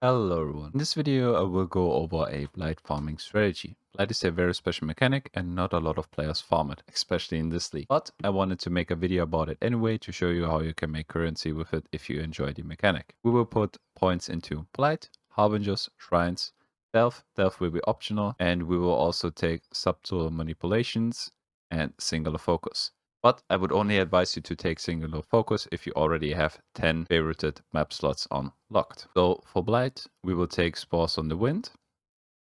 Hello everyone. In this video I will go over a Blight farming strategy. Blight is a very special mechanic and not a lot of players farm it, especially in this league. But I wanted to make a video about it anyway to show you how you can make currency with it if you enjoy the mechanic. We will put points into Blight, harbingers, shrines, delve. Delve will be optional, and we will also take subtle manipulations and singular focus. But I would only advise you to take singular focus if you already have 10 favorited map slots unlocked. So for Blight, we will take Spores on the Wind.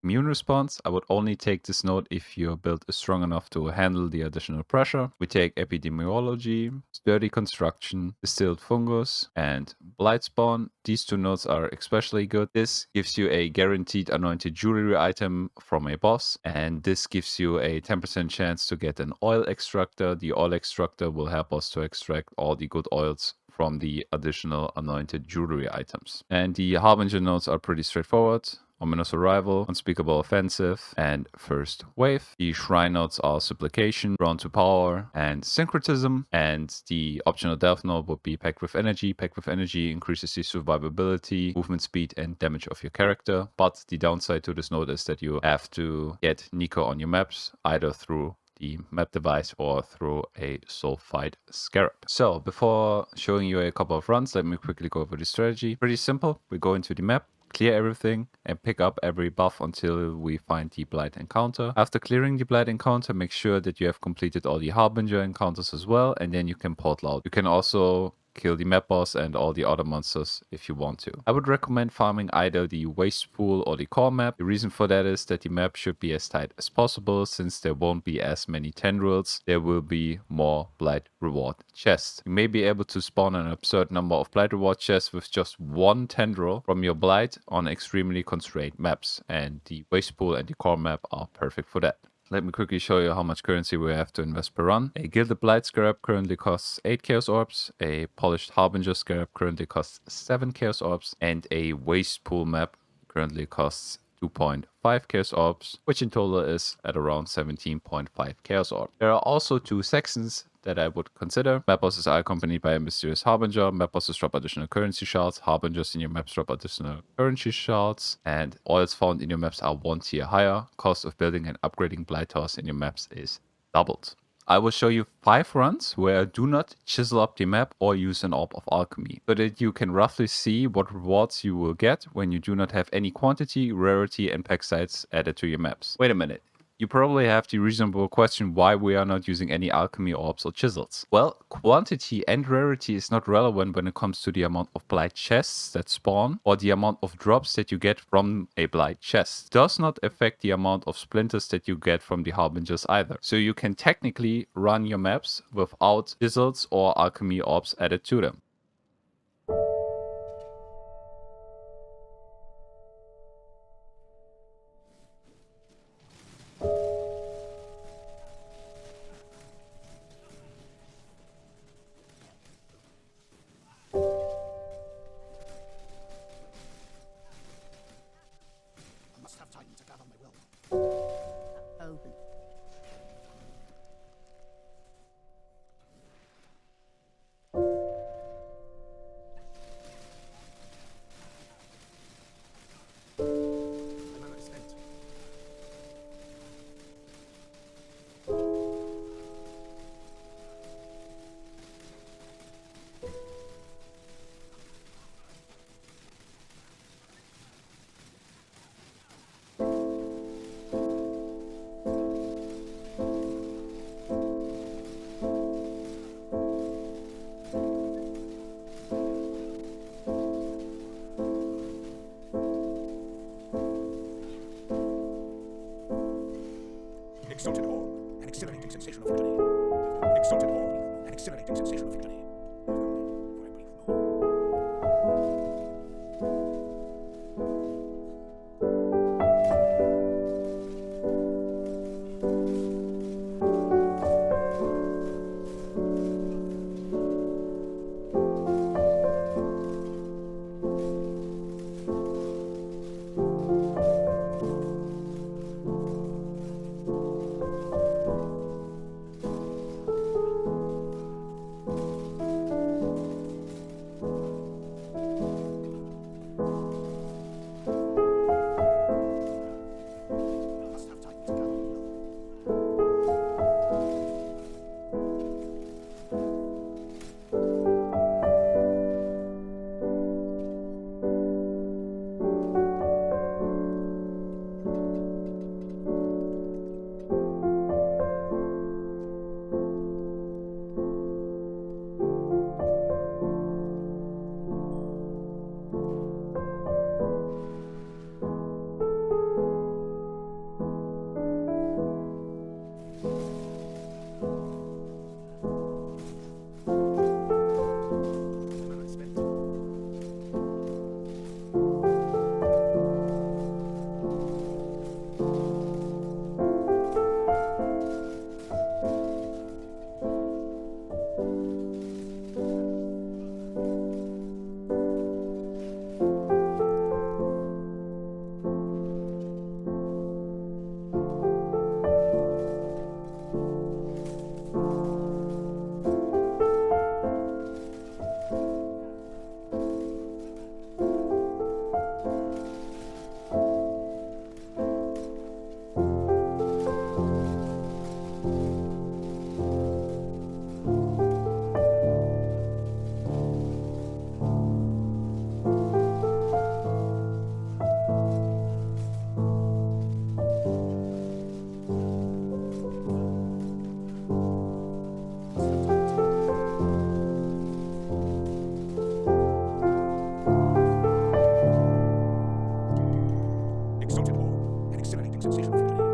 Immune response, I would only take this node if your build is strong enough to handle the additional pressure. We take epidemiology, sturdy construction, distilled fungus, and blight spawn. These two nodes are especially good. This gives you a guaranteed anointed jewelry item from a boss, and this gives you a 10% chance to get an oil extractor. The oil extractor will help us to extract all the good oils from the additional anointed jewelry items. And the harbinger nodes are pretty straightforward. Ominous Arrival, Unspeakable Offensive, and First Wave. The Shrine nodes are Supplication, Drawn to Power, and Syncretism. And the optional Delve node would be Packed with Energy. Packed with Energy increases the survivability, movement speed, and damage of your character. But the downside to this node is that you have to get Nico on your maps, either through the map device or through a sulfide scarab. So before showing you a couple of runs, let me quickly go over the strategy. Pretty simple. We go into the map, clear everything, and pick up every buff until we find the Blight encounter. After clearing the Blight encounter, make sure that you have completed all the Harbinger encounters as well, and then you can portal out. You can also kill the map boss and all the other monsters if you want to. I would recommend farming either the waste pool or the core map. The reason for that is that the map should be as tight as possible. Since there won't be as many tendrils, there will be more Blight reward chests. You may be able to spawn an absurd number of Blight reward chests with just one tendril from your Blight on extremely constrained maps, and the waste pool and the core map are perfect for that. Let me quickly show you how much currency we have to invest per run. A Gilded Blight Scarab currently costs 8 Chaos Orbs, a Polished Harbinger Scarab currently costs 7 Chaos Orbs, and a Waste Pool map currently costs 2.5 Chaos Orbs, which in total is at around 17.5 Chaos Orbs. There are also two Sextants that I would consider. Map bosses are accompanied by a mysterious harbinger. Map bosses drop additional currency shards. Harbingers in your maps drop additional currency shards. And oils found in your maps are 1 tier higher. Cost of building and upgrading blight towers in your maps is doubled. I will show you 5 runs where do not chisel up the map or use an orb of alchemy, so that you can roughly see what rewards you will get when you do not have any quantity, rarity, and pack size added to your maps. Wait a minute. You probably have the reasonable question why we are not using any alchemy orbs or chisels. Well, quantity and rarity is not relevant when it comes to the amount of blight chests that spawn or the amount of drops that you get from a blight chest. It does not affect the amount of splinters that you get from the harbingers either. So you can technically run your maps without chisels or alchemy orbs added to them. I must have time to gather my will. Open. accepting sensation of humility.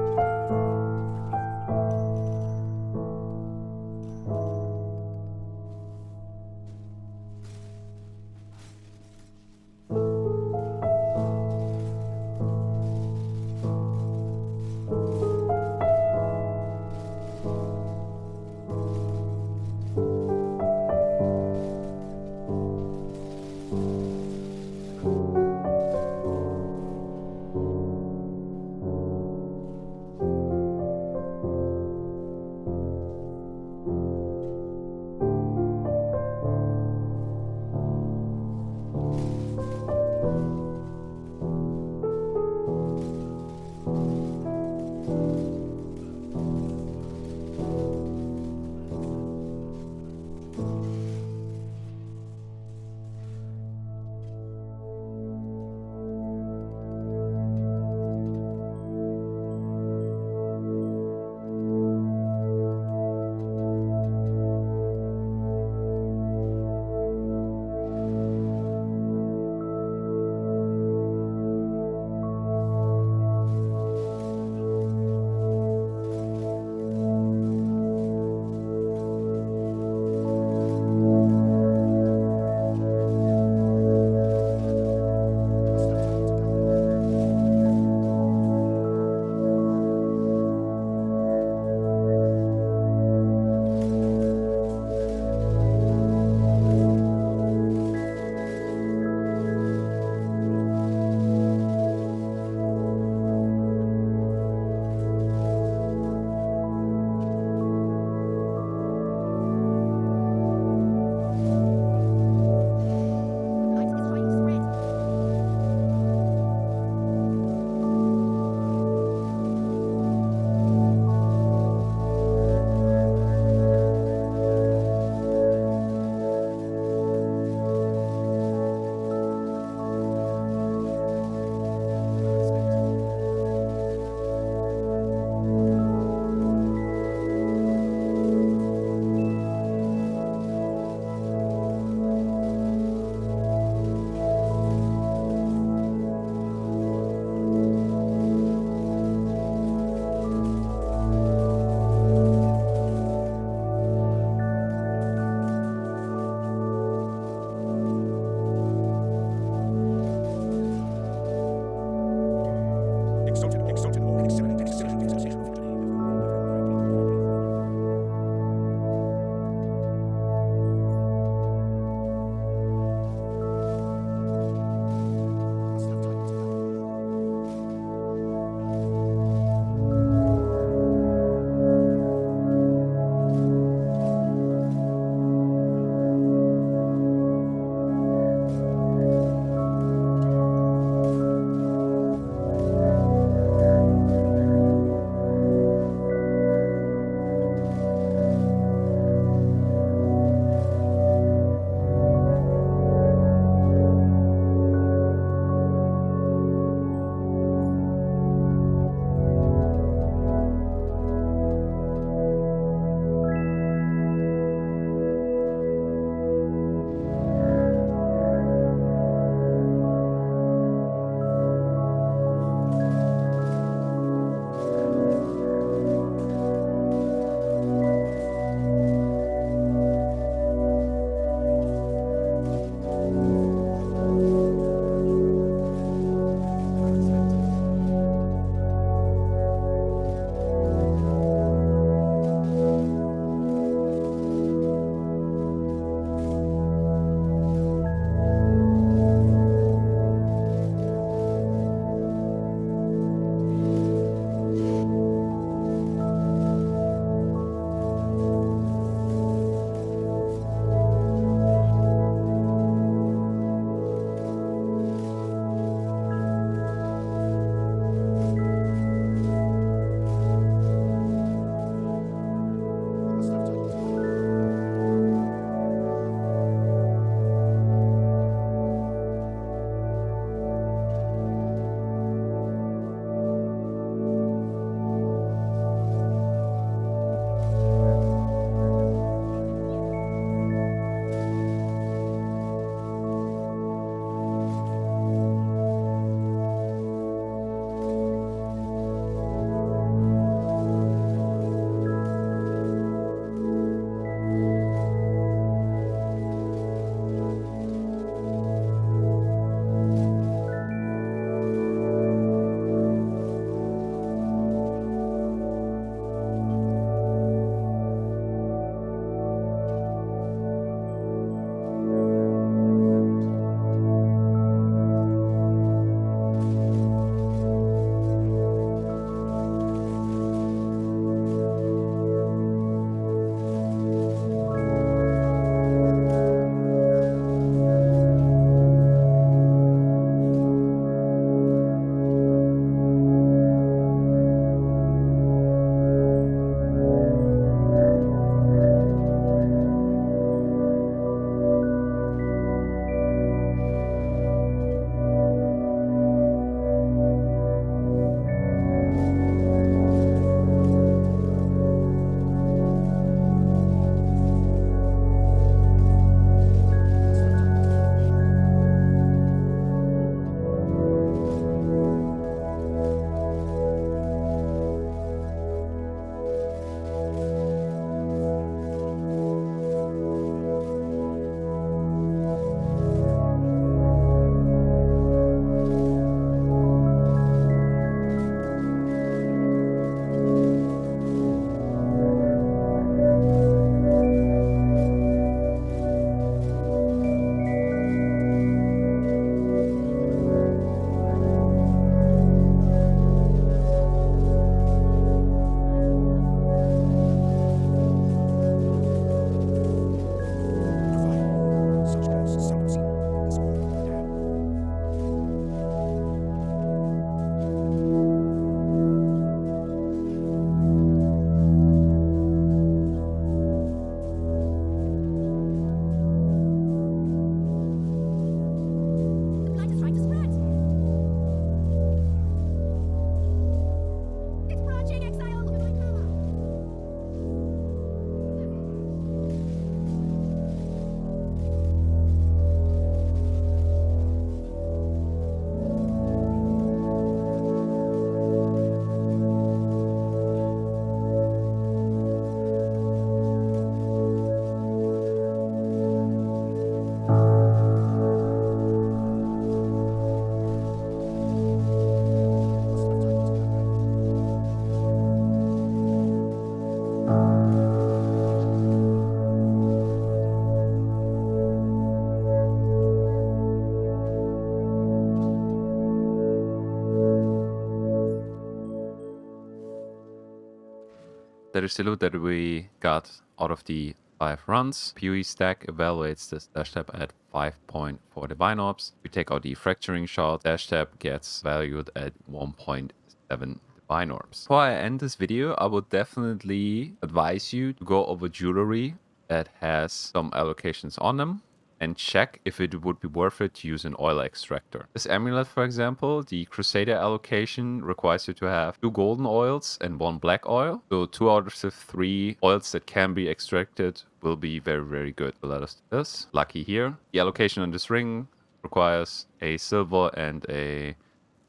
That is the loot that we got out of the 5 runs. PoE stack evaluates this dash tab at 5.4 divine orbs. We take out the fracturing shard. Dash tab gets valued at 1.7 divine orbs. Before I end this video, I would definitely advise you to go over jewelry that has some allocations on them and check if it would be worth it to use an oil extractor. This amulet, for example, the Crusader allocation requires you to have 2 golden oils and 1 black oil. So 2 out of the 3 oils that can be extracted will be very, very good. So let us do this. Lucky here. The allocation on this ring requires a silver and a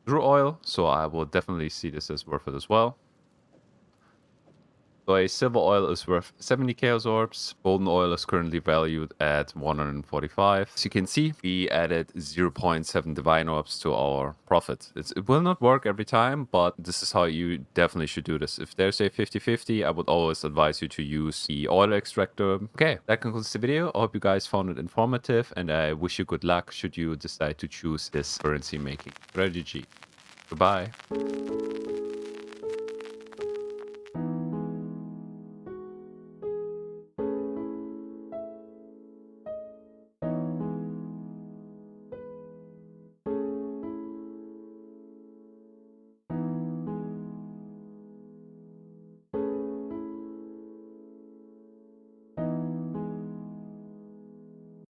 Drew oil, so I will definitely see this as worth it as well. So a silver oil is worth 70 chaos orbs. Golden oil is currently valued at 145. As you can see, we added 0.7 divine orbs to our profit. It will not work every time, but this is how you definitely should do this. If there's a 50-50, I would always advise you to use the oil extractor. Okay, that concludes the video. I hope you guys found it informative, and I wish you good luck should you decide to choose this currency making strategy. Goodbye.